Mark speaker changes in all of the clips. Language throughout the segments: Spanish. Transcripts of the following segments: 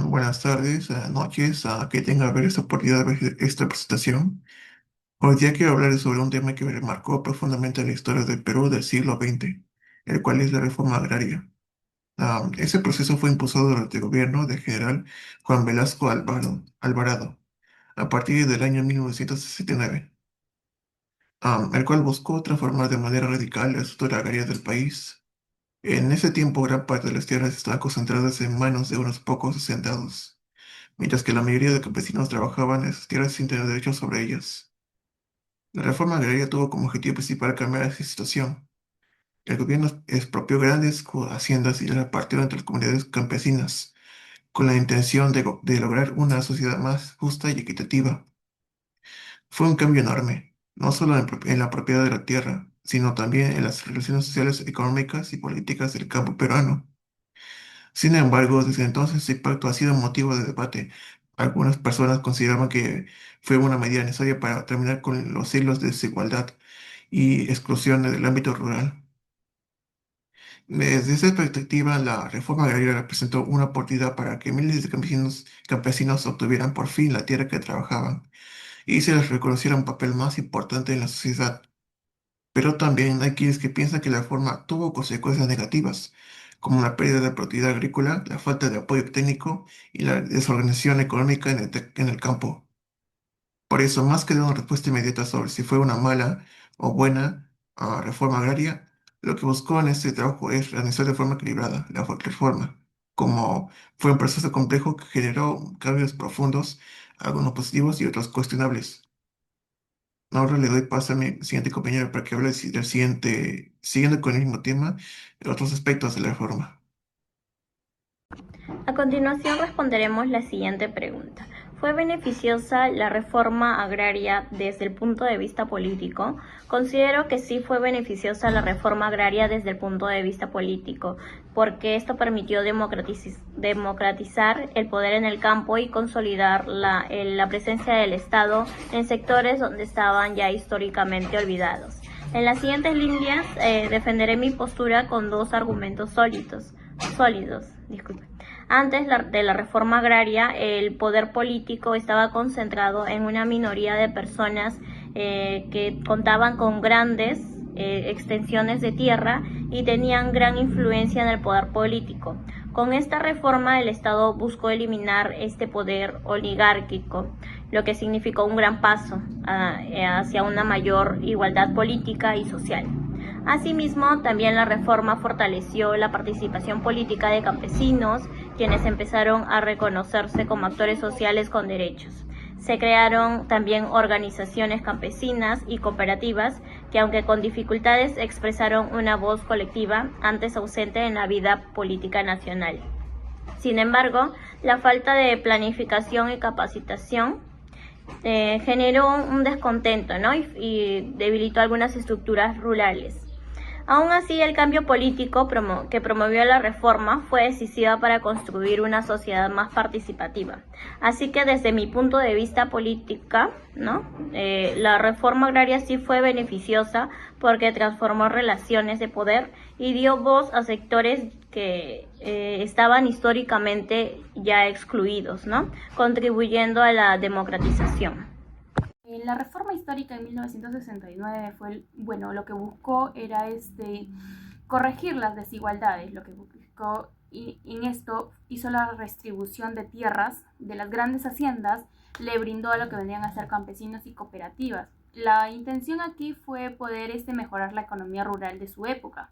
Speaker 1: Buenas tardes, noches, a que tenga ver esta oportunidad de ver esta presentación. Hoy día quiero hablar sobre un tema que me marcó profundamente la historia del Perú del siglo XX, el cual es la reforma agraria. Ese proceso fue impulsado durante el gobierno del general Juan Velasco Alvarado a partir del año 1969, el cual buscó transformar de manera radical la estructura agraria del país. En ese tiempo, gran parte de las tierras estaban concentradas en manos de unos pocos hacendados, mientras que la mayoría de campesinos trabajaban en esas tierras sin tener derechos sobre ellas. La reforma agraria tuvo como objetivo principal cambiar esa situación. El gobierno expropió grandes haciendas y las repartió entre las comunidades campesinas, con la intención de lograr una sociedad más justa y equitativa. Fue un cambio enorme, no solo en la propiedad de la tierra, sino también en las relaciones sociales, económicas y políticas del campo peruano. Sin embargo, desde entonces ese pacto ha sido motivo de debate. Algunas personas consideraban que fue una medida necesaria para terminar con los siglos de desigualdad y exclusión del ámbito rural. Desde esa perspectiva, la reforma agraria representó una oportunidad para que miles de campesinos obtuvieran por fin la tierra que trabajaban y se les reconociera un papel más importante en la sociedad. Pero también hay quienes que piensan que la reforma tuvo consecuencias negativas, como la pérdida de propiedad agrícola, la falta de apoyo técnico y la desorganización económica en el campo. Por eso, más que dar una respuesta inmediata sobre si fue una mala o buena reforma agraria, lo que buscó en este trabajo es realizar de forma equilibrada la reforma. Como fue un proceso complejo que generó cambios profundos, algunos positivos y otros cuestionables. Ahora le doy paso a mi siguiente compañero para que hable del siguiente, siguiendo con el mismo tema, de otros aspectos de la reforma.
Speaker 2: A continuación responderemos la siguiente pregunta. ¿Fue beneficiosa la reforma agraria desde el punto de vista político? Considero que sí fue beneficiosa la reforma agraria desde el punto de vista político, porque esto permitió democratizar el poder en el campo y consolidar la presencia del Estado en sectores donde estaban ya históricamente olvidados. En las siguientes líneas defenderé mi postura con dos argumentos sólidos. Disculpe. Antes de la reforma agraria, el poder político estaba concentrado en una minoría de personas que contaban con grandes extensiones de tierra y tenían gran influencia en el poder político. Con esta reforma, el Estado buscó eliminar este poder oligárquico, lo que significó un gran paso hacia una mayor igualdad política y social. Asimismo, también la reforma fortaleció la participación política de campesinos, quienes empezaron a reconocerse como actores sociales con derechos. Se crearon también organizaciones campesinas y cooperativas que, aunque con dificultades, expresaron una voz colectiva antes ausente en la vida política nacional. Sin embargo, la falta de planificación y capacitación generó un descontento, ¿no? y debilitó algunas estructuras rurales. Aún así, el cambio político que promovió la reforma fue decisiva para construir una sociedad más participativa. Así que desde mi punto de vista política, ¿no? La reforma agraria sí fue beneficiosa porque transformó relaciones de poder y dio voz a sectores que estaban históricamente ya excluidos, ¿no? Contribuyendo a la democratización.
Speaker 3: La reforma histórica en 1969 lo que buscó era corregir las desigualdades, lo que buscó y en esto hizo la redistribución de tierras de las grandes haciendas, le brindó a lo que vendrían a ser campesinos y cooperativas. La intención aquí fue poder mejorar la economía rural de su época.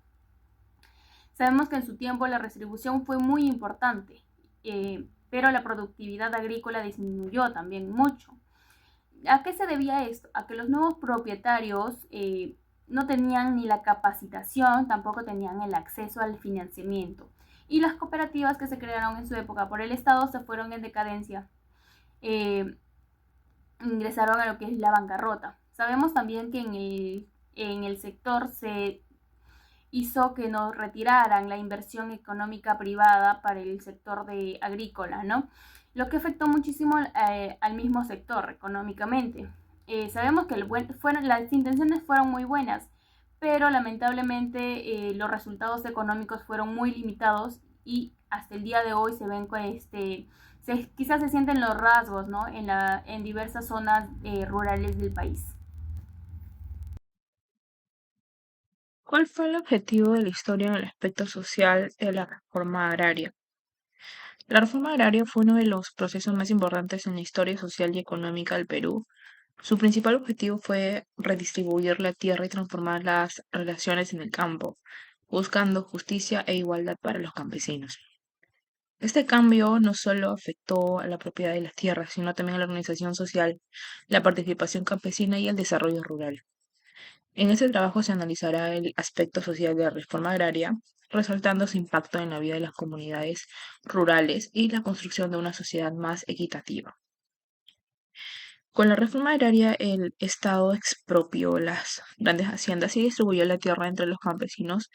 Speaker 3: Sabemos que en su tiempo la redistribución fue muy importante, pero la productividad agrícola disminuyó también mucho. ¿A qué se debía esto? A que los nuevos propietarios no tenían ni la capacitación, tampoco tenían el acceso al financiamiento. Y las cooperativas que se crearon en su época por el Estado se fueron en decadencia, ingresaron a lo que es la bancarrota. Sabemos también que en el sector se hizo que nos retiraran la inversión económica privada para el sector agrícola, ¿no? Lo que afectó muchísimo al mismo sector económicamente. Sabemos que las intenciones fueron muy buenas, pero lamentablemente los resultados económicos fueron muy limitados y hasta el día de hoy se ven quizás se sienten los rasgos, ¿no? En diversas zonas rurales del país.
Speaker 4: ¿Cuál fue el objetivo de la historia en el aspecto social de la reforma agraria? La reforma agraria fue uno de los procesos más importantes en la historia social y económica del Perú. Su principal objetivo fue redistribuir la tierra y transformar las relaciones en el campo, buscando justicia e igualdad para los campesinos. Este cambio no solo afectó a la propiedad de las tierras, sino también a la organización social, la participación campesina y el desarrollo rural. En este trabajo se analizará el aspecto social de la reforma agraria, resaltando su impacto en la vida de las comunidades rurales y la construcción de una sociedad más equitativa. Con la reforma agraria, el Estado expropió las grandes haciendas y distribuyó la tierra entre los campesinos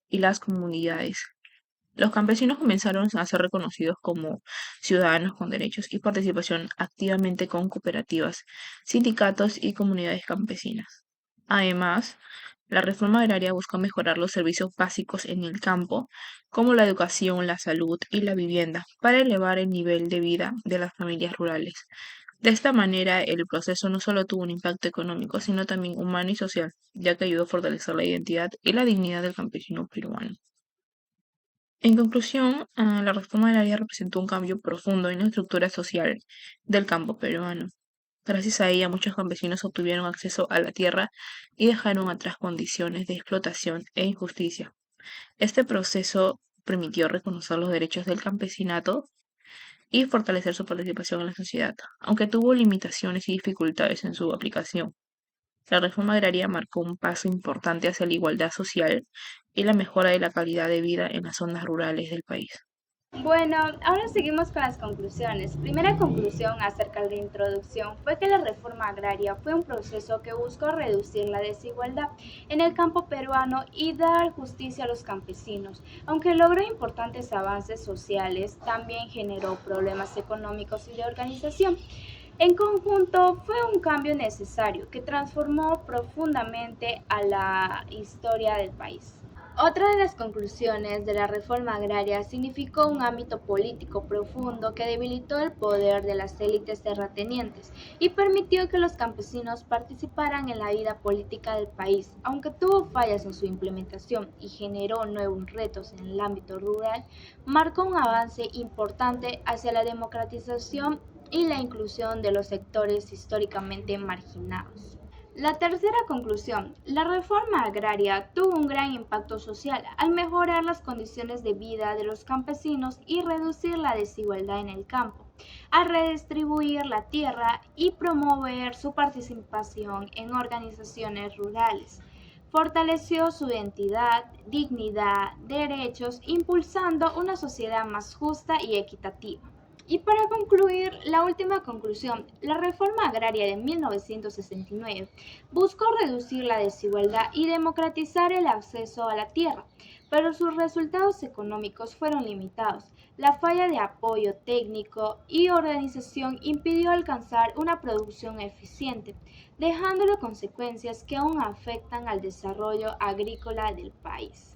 Speaker 4: y las comunidades. Los campesinos comenzaron a ser reconocidos como ciudadanos con derechos y participación activamente con cooperativas, sindicatos y comunidades campesinas. Además, la reforma agraria buscó mejorar los servicios básicos en el campo, como la educación, la salud y la vivienda, para elevar el nivel de vida de las familias rurales. De esta manera, el proceso no solo tuvo un impacto económico, sino también humano y social, ya que ayudó a fortalecer la identidad y la dignidad del campesino peruano. En conclusión, la reforma agraria representó un cambio profundo en la estructura social del campo peruano. Gracias a ella, muchos campesinos obtuvieron acceso a la tierra y dejaron atrás condiciones de explotación e injusticia. Este proceso permitió reconocer los derechos del campesinato y fortalecer su participación en la sociedad, aunque tuvo limitaciones y dificultades en su aplicación. La reforma agraria marcó un paso importante hacia la igualdad social y la mejora de la calidad de vida en las zonas rurales del país.
Speaker 5: Bueno, ahora seguimos con las conclusiones. Primera conclusión acerca de la introducción fue que la reforma agraria fue un proceso que buscó reducir la desigualdad en el campo peruano y dar justicia a los campesinos. Aunque logró importantes avances sociales, también generó problemas económicos y de organización. En conjunto, fue un cambio necesario que transformó profundamente a la historia del país. Otra de las conclusiones de la reforma agraria significó un ámbito político profundo que debilitó el poder de las élites terratenientes y permitió que los campesinos participaran en la vida política del país. Aunque tuvo fallas en su implementación y generó nuevos retos en el ámbito rural, marcó un avance importante hacia la democratización y la inclusión de los sectores históricamente marginados. La tercera conclusión, la reforma agraria tuvo un gran impacto social al mejorar las condiciones de vida de los campesinos y reducir la desigualdad en el campo, al redistribuir la tierra y promover su participación en organizaciones rurales. Fortaleció su identidad, dignidad, derechos, impulsando una sociedad más justa y equitativa. Y para concluir, la última conclusión, la reforma agraria de 1969 buscó reducir la desigualdad y democratizar el acceso a la tierra, pero sus resultados económicos fueron limitados. La falla de apoyo técnico y organización impidió alcanzar una producción eficiente, dejándolo consecuencias que aún afectan al desarrollo agrícola del país.